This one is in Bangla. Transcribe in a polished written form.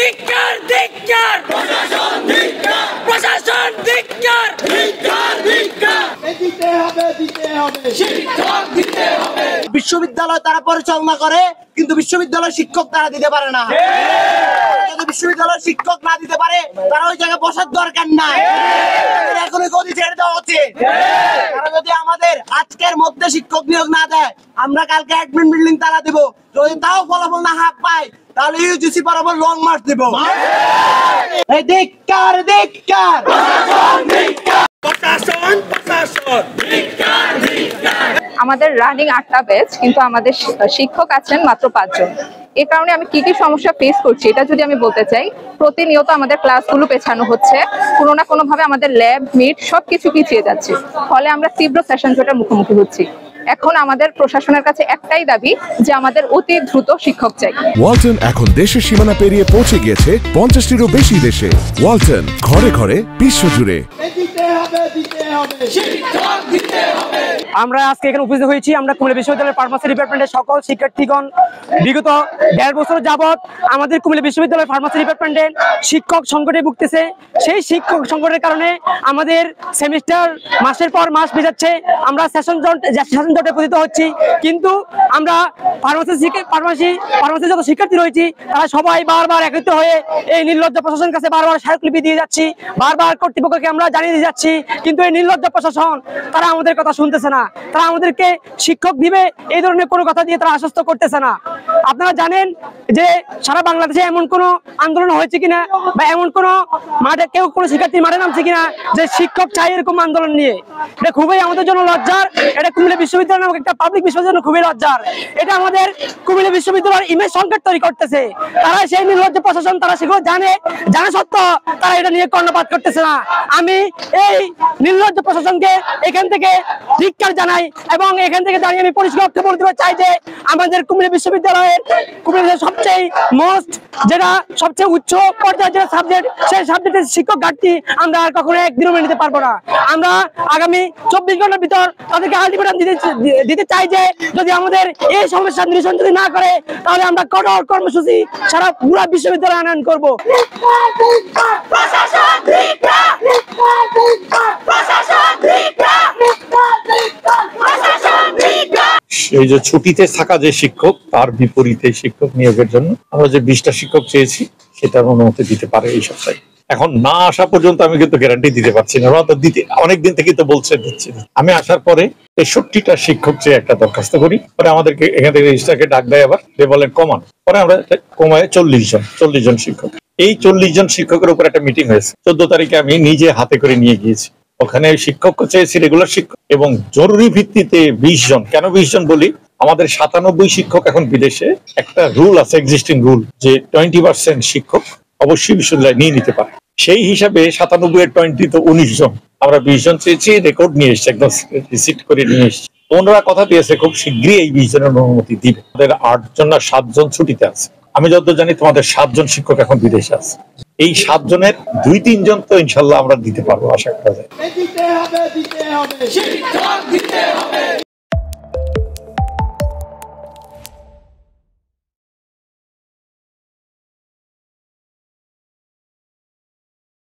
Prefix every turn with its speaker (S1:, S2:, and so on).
S1: ধিক্কার ধিক্কার প্রশাসন ধিক্কার প্রশাসন ধিক্কার ধিক্কার ধিক্কার দিতে হবে শিক্ষক দিতে হবে।
S2: বিশ্ববিদ্যালয় তারা পরিচালনা করে, কিন্তু বিশ্ববিদ্যালয় শিক্ষক তারা দিতে পারে না। যদি বিশ্ববিদ্যালয় শিক্ষক না দিতে পারে, তারা ওই জায়গায় বসার দরকার নাই, এখনই গদি ছেড়ে দেওয়া উচিত। তারা যদি আমাদের আজকের মধ্যে শিক্ষক নিয়োগ না দেয়, আমরা কালকে অ্যাডমিন বিল্ডিং তারা দিব। যদি তাও ফলাফল না হাত পায়, তাহলে ইউজিসি বরাবর লং মার্চ দিব। এই ধিক্কার ধিক্কার প্রশাসন ধিক্কার প্রশাসন প্রশাসন ধিক্কার ধিক্কার।
S3: আমাদের রানিং 8টা ব্যাচ, কিন্তু আমাদের শিক্ষক আছেন মাত্র 5 জন। এই কারণে আমি কি সমস্যা ফেস করছি এটা যদি আমি বলতে চাই, প্রতিনিয়ত আমাদের ক্লাসগুলো পেছানো হচ্ছে, কোনো না কোনো ভাবে আমাদের ল্যাব মিট সবকিছু পিছিয়ে যাচ্ছে, ফলে আমরা তীব্র সেশন জটের মুখোমুখি হচ্ছি। এখন আমাদের প্রশাসনের কাছে একটাই দাবি যে আমাদের অতি দ্রুত শিক্ষক চাই।
S4: ওয়ালটন এখন দেশের সীমানা পেরিয়ে পৌঁছে গিয়েছে 50টিরও বেশি দেশে। ওয়ালটন, ঘরে ঘরে বিশ্বজুড়ে।
S5: আমরা আজকে এখানে উপস্থিত হয়েছি, আমরা কুমিল্লা বিশ্ববিদ্যালয়ের ফার্মাসি ডিপার্টমেন্টের সকল শিক্ষার্থীগণ বিগত 1.5 বছর যাবৎ আমাদের কুমিল্লা বিশ্ববিদ্যালয়ের ফার্মাসি ডিপার্টমেন্টের শিক্ষক সংকটে ভুগতেছে। সেই শিক্ষক সংকটের কারণে আমাদের সেমিস্টার মাসের পর মাস পেছাচ্ছে, আমরা সেশন জটে পতিত হচ্ছি। কিন্তু আমরা ফার্মাসি যত শিক্ষার্থী রয়েছি, তারা সবাই বারবার একত্রিত হয়ে এই নির্লজ্জ প্রশাসনের কাছে বারবার স্মারকলিপি দিয়ে যাচ্ছি, বারবার কর্তৃপক্ষকে আমরা জানিয়ে দিয়ে যাচ্ছি, কিন্তু এই নির্লজ্জ প্রশাসন তারা আমাদের কথা শুনতেছে না। তারা আমাদেরকে শিক্ষক দিবে এই ধরনের কোনো কথা দিয়ে তারা আশ্বস্ত করতেছে না। আপনারা জানেন যে সারা বাংলাদেশে এমন কোনো আন্দোলন হয়েছে কিনা, বা এমন কোনো মাঠে কেউ কোনো শিক্ষার্থী মাঠে নামছে কিনা যে শিক্ষক চাই এরকম আন্দোলন নিয়ে। এটা খুবই আমাদের জন্য লজ্জার। এটা কুমিল্লা বিশ্ববিদ্যালয় নামক একটা পাবলিক বিশ্ববিদ্যালয়ের জন্য খুবই লজ্জার। এটা আমাদের কুমিল্লা বিশ্ববিদ্যালয়ের ইমেজ সংকট তৈরি করতেছে। তারা সেই নির্লজ্জ প্রশাসন, তারা সেগুলো জানা সত্ত্বেও তারা এটা নিয়ে কর্ণপাত করতেছে না। আমি এই নির্লজ্জ প্রশাসনকে এখান থেকে ধিক্কার জানাই, এবং এখান থেকে দাঁড়িয়ে আমি পরিষ্কার বলতে চাই যে আমাদের কুমিল্লা বিশ্ববিদ্যালয়ের সবচেয়ে উচ্চ পর্যায়ের যে সাবজেক্ট, সেই সাবজেক্টের শিক্ষক ঘাটতি আমরা আর কখনো একদিনও মেনে নিতে পারবো না। আমরা আগামী 24 ঘন্টার ভিতর তাদেরকে আলটিমেটাম দিতে চাই যে যদি আমাদের এই সমস্যার নিরসন যদি না করে, তাহলে আমরা কঠোর কর্মসূচি সারা পুরো বিশ্ববিদ্যালয়ে আনয়ন করবো।
S6: এই যে ছুটিতে থাকা যে শিক্ষক, তার বিপরীতে শিক্ষক নিয়োগের জন্য আমরা যে 20টা শিক্ষক চেয়েছি, সেটার অনুমতি দিতে পারে এই সপ্তাহে। এখন না আসা পর্যন্ত আমি কিন্তু গ্যারান্টি দিতে পারছি না। তো দিতে অনেকদিন থেকে তো বলছে দিচ্ছি। আমি আসার পরে 63টা শিক্ষক চেয়ে একটা দরখাস্ত করি, পরে আমাদেরকে এখান থেকে রেজিস্ট্রারকে ডাক দেয়, আবার বলেন কমান, পরে আমরা কমায় 40 জন শিক্ষক। এই 40 জন শিক্ষকের উপর একটা মিটিং হয়েছে 14 তারিখে, আমি নিজে হাতে করে নিয়ে গিয়েছি। ওখানে শিক্ষক চেয়েছি রেগুলার শিক্ষক, এবং জরুরি ভিত্তিতে 20 জন। কেন 20 জন বলি, আমাদের 97 শিক্ষক এখন বিদেশে। একটা রুল আছে, এক্সিস্টিং রুল, যে 20% শিক্ষক অবশ্যই বিশ্ববিদ্যালয় নিয়ে নিতে পারে। সেই হিসাবে 97 এর 20 তো 19 জন। আমরা 20 জন চেয়েছি, রেকর্ড নিয়ে এসছি, একদম রিসিট করে নিয়ে এসছি। ওনারা কথা দিয়েছে খুব শীঘ্রই এই 20 জনের অনুমতি দিবে। আমাদের 8 জন না 7 জন ছুটিতে আছে। আমি যতদূর জানি তোমাদের 7 জন শিক্ষক এখন বিদেশে আছে। এই 7 জনের 2-3 জন তো ইনশাল্লাহ আমরা দিতে পারবো, আশা করা যায়।